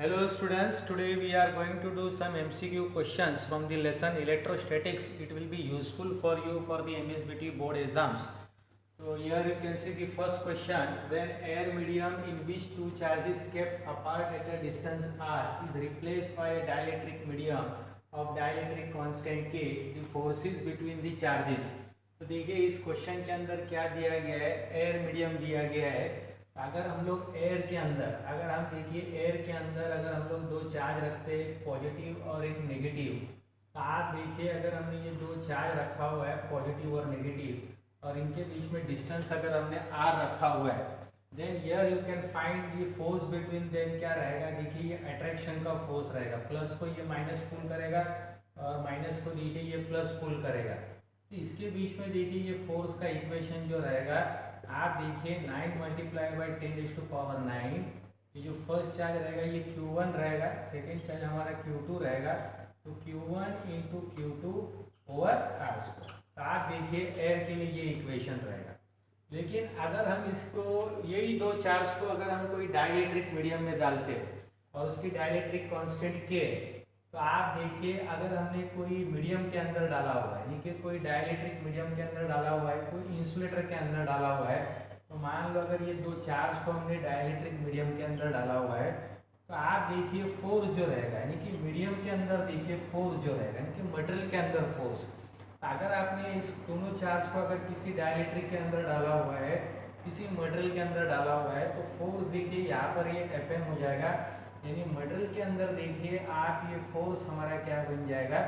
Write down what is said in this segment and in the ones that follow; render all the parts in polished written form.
Hello students, today we are going to do some MCQ questions from the lesson electrostatics. It will be useful for you for the MSBT board exams. So here you can see the first question. When air medium in which two charges kept apart at a distance r is replaced by a dielectric medium of dielectric constant k, the forces between the charges. तो देखिए इस question के अंदर क्या दिया गया है, air medium दिया गया है। अगर हम लोग एयर के अंदर अगर हम देखिए एयर के अंदर अगर हम लोग दो चार्ज रखते हैं, पॉजिटिव और एक नेगेटिव, तो आप देखिए अगर हमने ये दो चार्ज रखा हुआ है पॉजिटिव और नेगेटिव, और इनके बीच में डिस्टेंस अगर हमने r रखा हुआ है, then here you can find the force between them. क्या रहेगा, देखिए ये अट्रैक्शन का फोर्स रहेगा, प्लस को ये माइनस पुल करेगा और माइनस को देखिए ये प्लस पुल करेगा। तो इसके बीच में देखिए ये फोर्स का इक्वेशन जो रहेगा, आप देखिए 9 मल्टीप्लाई बाई 10⁻⁹, ये जो फर्स्ट चार्ज रहेगा ये Q1 रहेगा, सेकेंड चार्ज हमारा Q2 रहेगा, तो Q1 into Q2 over r²। तो आप देखिए एयर के लिए ये इक्वेशन रहेगा। लेकिन अगर हम इसको यही दो चार्ज को अगर हम कोई डाइलेक्ट्रिक मीडियम में डालते हैं और उसकी डाइलेक्ट्रिक कांस्टेंट के, तो आप देखिए अगर हमने कोई मीडियम के अंदर डाला हुआ है, देखिए कोई डाइलेक्ट्रिक मीडियम के अंदर डाला हुआ है, कोई इंसुलेटर के अंदर डाला हुआ है, तो मान लो अगर ये दो चार्ज को हमने डाइलेक्ट्रिक मीडियम के अंदर डाला हुआ है, तो आप देखिए फोर्स जो रहेगा, यानी कि मीडियम के अंदर देखिए फोर्स जो रहेगा, यानी कि मटेरियल के अंदर फोर्स। अगर आपने इस दोनों चार्ज को अगर किसी डाइलेक्ट्रिक के अंदर डाला हुआ है, किसी मटेरियल के अंदर डाला हुआ है, तो फोर्स देखिए यहाँ पर ये Fm हो जाएगा, यानी मटेरियल के अंदर देखिए आप ये फोर्स हमारा क्या बन जाएगा,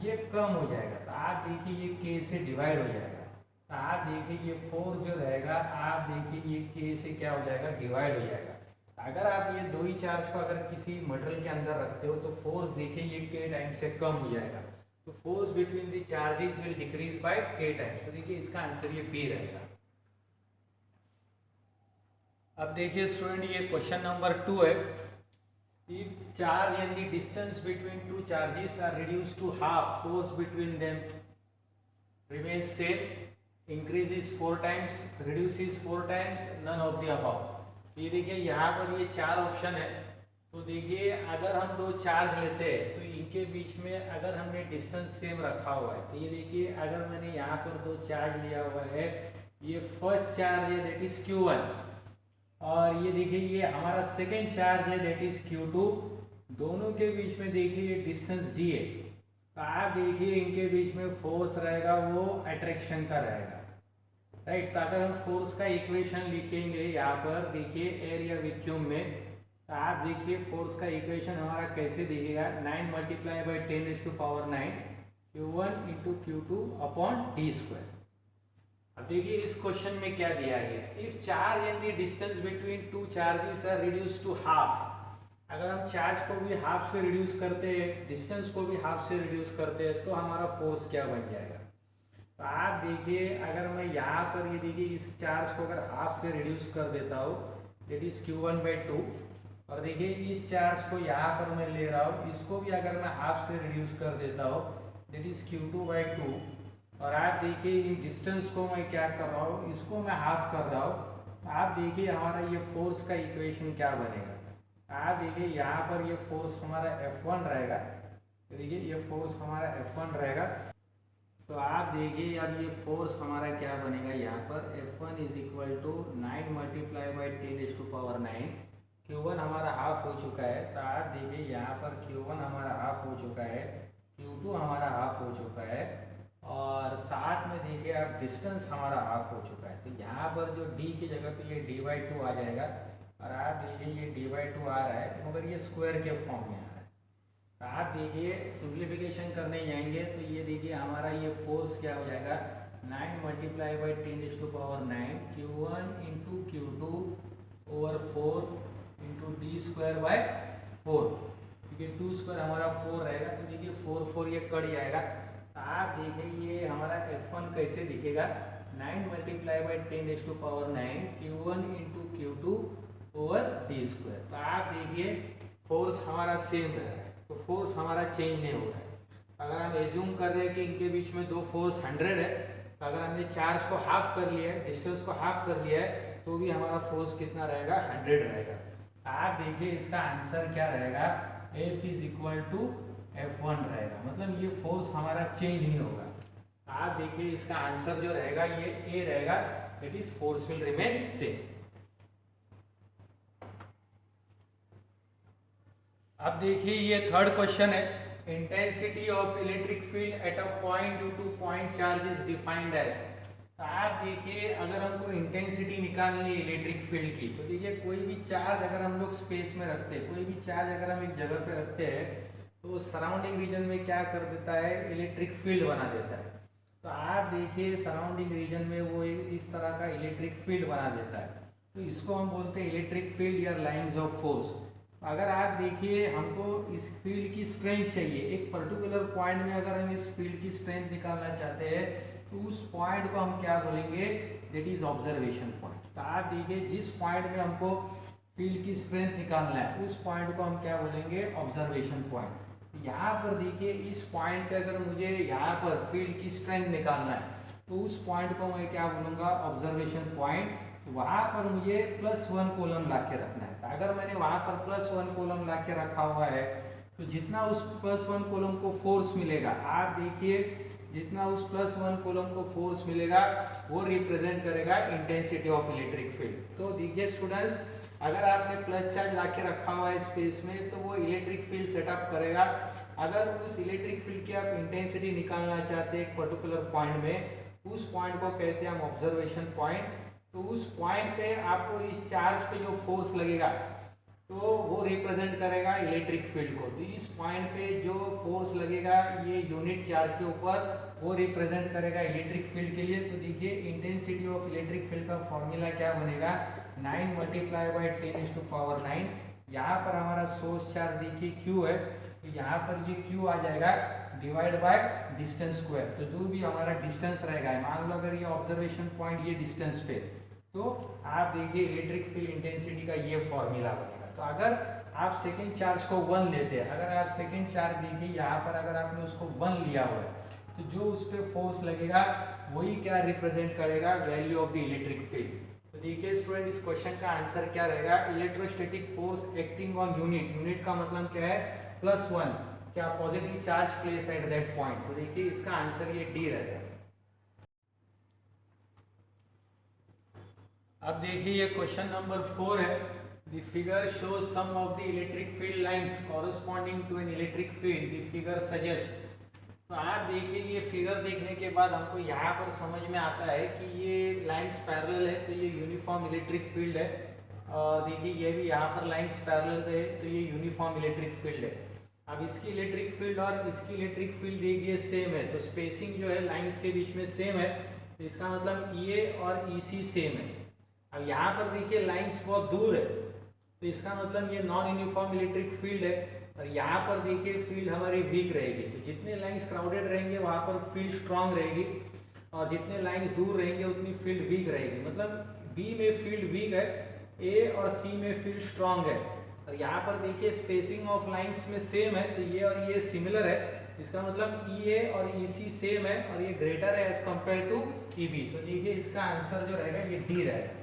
ये कम हो जाएगा। तो आप देखिए ये K से डिवाइड हो जाएगा, तो आप देखिए ये फोर्स जो रहेगा, आप देखिए ये K से क्या हो जाएगा, डिवाइड हो जाएगा। अगर आप ये दो ही चार्ज को अगर किसी मटेरियल के अंदर रखते हो तो फोर्स देखिए ये K टाइम से कम हो जाएगा, तो force between the charges will decrease by K time. तो देखिए इसका आंसर ये B रहेगा। अब देखिए स्टूडेंट ये क्वेश्चन नंबर 2 है। If charge and the distance between two charges are reduced to half, force between them remains same, increases 4 times, reduces 4 times, none of the above। ये देखिए यहाँ पर ये चार ऑप्शन है। तो देखिए अगर हम दो चार्ज लेते हैं तो इनके बीच में अगर हमने डिस्टेंस सेम रखा हुआ है, तो ये देखिए अगर मैंने यहाँ पर दो चार्ज लिया हुआ है, ये फर्स्ट चार्ज है दैट इज Q1, और ये देखिए ये हमारा सेकेंड चार्ज है दैट इज Q2। दोनों के बीच में देखिए ये डिस्टेंस D है, तो आप देखिए इनके बीच में फोर्स रहेगा वो अट्रैक्शन का रहेगा, राइट। तो अगर हम फोर्स का इक्वेशन लिखेंगे यहाँ पर देखिए एरिया वैक्यूम में, तो आप देखिए फोर्स का इक्वेशन हमारा कैसे दिखेगा, 9 multiply by 10⁻⁹ Q1 into Q2 upon d²। अब देखिए इस क्वेश्चन में क्या दिया गया, if charge and the distance between two charges are reduce to half, अगर हम चार्ज को भी हाफ से रिड्यूस करते हैं, डिस्टेंस को भी हाफ से रिड्यूस करते हैं, तो हमारा फोर्स क्या बन जाएगा। तो आप देखिए अगर मैं यहाँ पर ये देखिए इस चार्ज को अगर हाफ से रिड्यूस कर देता हूँ दैट इज Q1/2, और देखिए इस चार्ज को यहाँ पर मैं ले रहा हूँ, इसको भी अगर मैं हाफ से रिड्यूस कर देता हूँ दैट इज Q2/2, और आप देखिए इन डिस्टेंस को मैं क्या कर रहा हूँ, इसको मैं हाफ कर रहा हूँ। आप देखिए हमारा ये फोर्स का इक्वेशन क्या बनेगा, आप देखिए यहाँ पर ये फोर्स हमारा F1 रहेगा, तो देखिए ये फोर्स हमारा F1 रहेगा। तो आप देखिए अब ये फोर्स हमारा क्या बनेगा, यहाँ पर F1 is equal to 9 multiply by 10⁻⁹। Q1 हमारा हाफ हो चुका है, तो आप देखिए यहाँ पर Q1 हमारा हाफ हो चुका है, Q2 हमारा हाफ हो चुका है, और साथ में देखिए अब डिस्टेंस हमारा हाफ हो चुका है। तो यहाँ पर जो D की जगह पे ये D/2 आ जाएगा, और आप देखिए ये D/2 आ रहा है मगर ये स्क्वायर के फॉर्म में आ रहा है। तो आप देखिए सिंप्लीफिकेशन करने जाएंगे तो ये देखिए हमारा ये फोर्स क्या हो जाएगा, 9 multiply by 10⁻⁹ Q1 into Q2 over 4 into D²/4, क्योंकि 2² हमारा 4 रहेगा, तो देखिए 4 ये कट जाएगा। आप देखिए ये हमारा F1 कैसे दिखेगा, 9 multiply by 10⁻⁹ Q1 into Q2 over d²। तो आप देखिए फोर्स हमारा सेम रह रहा है, तो फोर्स हमारा चेंज नहीं हो रहा है। अगर हम एज्यूम कर रहे हैं कि इनके बीच में दो फोर्स 100 है, तो अगर हमने चार्ज को हाफ कर लिया है, डिस्टेंस को हाफ कर लिया है, तो भी हमारा फोर्स कितना रहेगा, 100 रहेगा। आप देखिए इसका आंसर क्या रहेगा, F is equal to F1 रहेगा, मतलब ये फोर्स हमारा चेंज नहीं होगा। आप देखिए इसका आंसर जो रहेगा ये A रहेगा, that is force will remain same. अब देखिए ये थर्ड क्वेश्चन है, intensity of electric field at a point due to point charge is defined as. तो आप देखिए अगर हमको इंटेंसिटी निकालनी है इलेक्ट्रिक फील्ड की, तो देखिए कोई भी चार्ज अगर हम लोग स्पेस में रखते हैं, कोई भी चार्ज अगर हम एक जगह पे रखते हैं तो सराउंडिंग रीजन में क्या कर देता है, इलेक्ट्रिक फील्ड बना देता है। तो आप देखिए सराउंडिंग रीजन में वो इस तरह का इलेक्ट्रिक फील्ड बना देता है, तो इसको हम बोलते हैं इलेक्ट्रिक फील्ड या लाइंस ऑफ फोर्स। अगर आप देखिए हमको इस फील्ड की स्ट्रेंथ चाहिए, एक पर्टिकुलर पॉइंट में अगर हम इस फील्ड की स्ट्रेंथ निकालना चाहते हैं तो उस पॉइंट को हम क्या बोलेंगे, दैट इज ऑब्जर्वेशन पॉइंट। तो आप देखिए जिस पॉइंट में हमको फील्ड की स्ट्रेंथ निकालना है उस पॉइंट को हम क्या बोलेंगे, ऑब्जर्वेशन पॉइंट। यहाँ पर देखिए इस पॉइंट पे अगर मुझे यहाँ पर फील्ड की स्ट्रेंथ निकालना है तो उस पॉइंट को मैं क्या बोलूँगा, ऑब्जर्वेशन पॉइंट। वहाँ पर मुझे +1 कूलम ला के रखना है। अगर मैंने वहाँ पर +1 कूलम ला के रखा हुआ है तो जितना उस +1 कूलम को फोर्स मिलेगा, आप देखिए जितना उस +1 कूलम को फोर्स मिलेगा वो रिप्रेजेंट करेगा इंटेंसिटी ऑफ इलेक्ट्रिक फील्ड। तो देखिए स्टूडेंट्स, अगर आपने प्लस चार्ज ला के रखा हुआ है स्पेस में तो वो इलेक्ट्रिक फील्ड सेटअप करेगा। अगर उस इलेक्ट्रिक फील्ड की आप इंटेंसिटी निकालना चाहते हैं एक पर्टिकुलर पॉइंट में, उस पॉइंट को कहते हैं हम ऑब्जर्वेशन पॉइंट। तो उस पॉइंट पे आपको इस चार्ज पे जो फोर्स लगेगा तो वो रिप्रेजेंट करेगा इलेक्ट्रिक फील्ड को। तो इस पॉइंट पे जो फोर्स लगेगा ये यूनिट चार्ज के ऊपर, वो रिप्रेजेंट करेगा इलेक्ट्रिक फील्ड के लिए। तो देखिए इंटेंसिटी ऑफ इलेक्ट्रिक फील्ड का फॉर्मूला क्या बनेगा, 9 × 10⁻⁹। यहाँ पर हमारा सोर्स चार्ज देखिए Q है, तो यहाँ पर ये Q आ जाएगा डिवाइड बाय डिस्टेंस स्क्वायर। तो जो भी हमारा डिस्टेंस रहेगा, मान लो अगर ये ऑब्जर्वेशन पॉइंट ये डिस्टेंस पे, तो आप देखिए इलेक्ट्रिक फील्ड इंटेंसिटी का ये फॉर्मूला बनेगा। तो अगर आप सेकेंड चार्ज को 1 लेते हैं, अगर आप सेकेंड चार्ज देखिए यहाँ पर अगर आपने उसको 1 लिया हुआ है तो जो उस पर फोर्स लगेगा वही क्या रिप्रेजेंट करेगा, value of the electric field. तो देखिए स्टूडेंट इस क्वेश्चन का आंसर क्या रहेगा, electrostatic force acting on unit, unit का मतलब क्या है +1, क्या positive charge place at that point. तो देखिए इसका आंसर ये डी रहेगा। अब देखिए ये क्वेश्चन नंबर 4 है, the figure shows some of the electric field lines corresponding to an electric field, the figure suggest. तो आप देखिए ये फिगर देखने के बाद हमको यहाँ पर समझ में आता है कि ये लाइंस पैरेलल है तो ये यूनिफॉर्म इलेक्ट्रिक फील्ड है, और देखिए ये भी यहाँ पर लाइंस पैरेलल है तो ये यूनिफॉर्म इलेक्ट्रिक फील्ड है। अब इसकी इलेक्ट्रिक फील्ड और इसकी इलेक्ट्रिक फील्ड देखिए सेम है, तो स्पेसिंग जो है लाइंस के बीच में सेम है, तो इसका मतलब ये और EC सेम है। अब यहाँ पर देखिए लाइंस बहुत दूर है तो इसका मतलब ये नॉन यूनिफॉर्म इलेक्ट्रिक फील्ड है, और यहाँ पर देखिए फील्ड हमारी वीक रहेगी। तो जितने लाइंस क्राउडेड रहेंगे वहाँ पर फील्ड स्ट्रांग रहेगी, और जितने लाइंस दूर रहेंगे उतनी फील्ड वीक रहेगी। मतलब B में फील्ड वीक है, A और C में फील्ड स्ट्रांग है। और यहाँ पर देखिए स्पेसिंग ऑफ लाइंस में सेम है तो ये और ये सिमिलर है, इसका मतलब EA और EC सेम है और ये ग्रेटर है एज कंपेयर टू EB। तो देखिए इसका आंसर जो रहेगा ये डी रहेगा।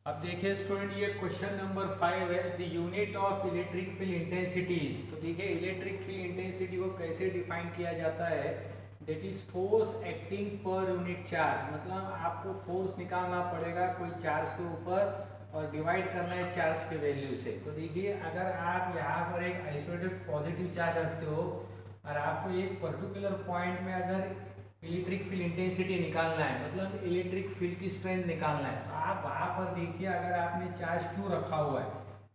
अब देखिए स्टूडेंट ये क्वेश्चन नंबर 5 है, the unit of electric field intensities. तो देखिए इलेक्ट्रिक फील्ड इंटेंसिटी को कैसे डिफाइन किया जाता है, that is force acting per unit charge. मतलब आपको फोर्स निकालना पड़ेगा कोई चार्ज के ऊपर और डिवाइड करना है चार्ज के वैल्यू से। तो देखिए अगर आप यहाँ पर एक आइसोलेटेड पॉजिटिव चार्ज रखते हो और आपको एक पर्टिकुलर पॉइंट में अगर इलेक्ट्रिक फील्ड इंटेंसिटी निकालना है, मतलब इलेक्ट्रिक फील्ड की स्ट्रेंथ निकालना है, तो आप वहाँ पर देखिए अगर आपने चार्ज Q रखा हुआ है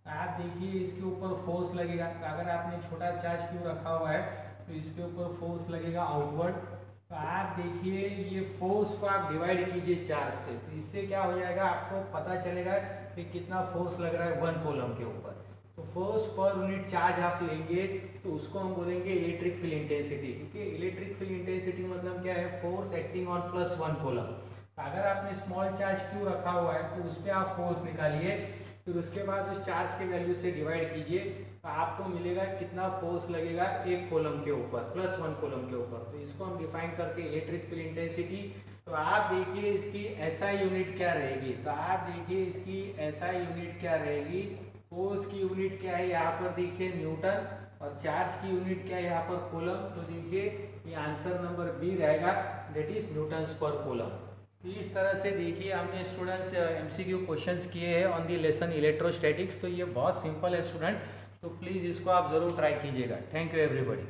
तो आप देखिए इसके ऊपर फोर्स लगेगा। तो अगर आपने छोटा चार्ज Q रखा हुआ है तो इसके ऊपर फोर्स लगेगा आउटवर्ड। तो आप देखिए ये फोर्स को आप डिवाइड कीजिए चार्ज से, तो इससे क्या हो जाएगा, आपको पता चलेगा कि कितना फोर्स लग रहा है 1 कूलम के ऊपर। तो फोर्स पर यूनिट चार्ज आप लेंगे तो उसको हम बोलेंगे इलेक्ट्रिक फील्ड इंटेंसिटी, क्योंकि इलेक्ट्रिक फील्ड इंटेंसिटी मतलब क्या है, फोर्स एक्टिंग ऑन +1 कूलम। अगर आपने स्मॉल चार्ज Q रखा हुआ है तो उस पर आप फोर्स निकालिए, फिर उसके बाद उस चार्ज के वैल्यू से डिवाइड कीजिए तो आपको मिलेगा कितना फोर्स लगेगा 1 कूलम के ऊपर, +1 कूलम के ऊपर। तो इसको हम डिफाइन करते हैं इलेक्ट्रिक फील्ड इंटेंसिटी। तो आप देखिए इसकी एसआई यूनिट क्या रहेगी, तो आप देखिए इसकी एसआई यूनिट क्या रहेगी, फोर्स की यूनिट क्या है यहाँ पर देखिए न्यूटन, और चार्ज की यूनिट क्या है यहाँ पर कूलम। तो देखिए ये आंसर नंबर बी रहेगा, दैट इज न्यूटन्स पर कूलम। तो इस तरह से देखिए हमने स्टूडेंट्स एमसीक्यू क्वेश्चंस किए हैं ऑन दी लेसन इलेक्ट्रोस्टैटिक्स। तो ये बहुत सिंपल है स्टूडेंट, तो प्लीज़ इसको आप ज़रूर ट्राई कीजिएगा। Thank you everybody.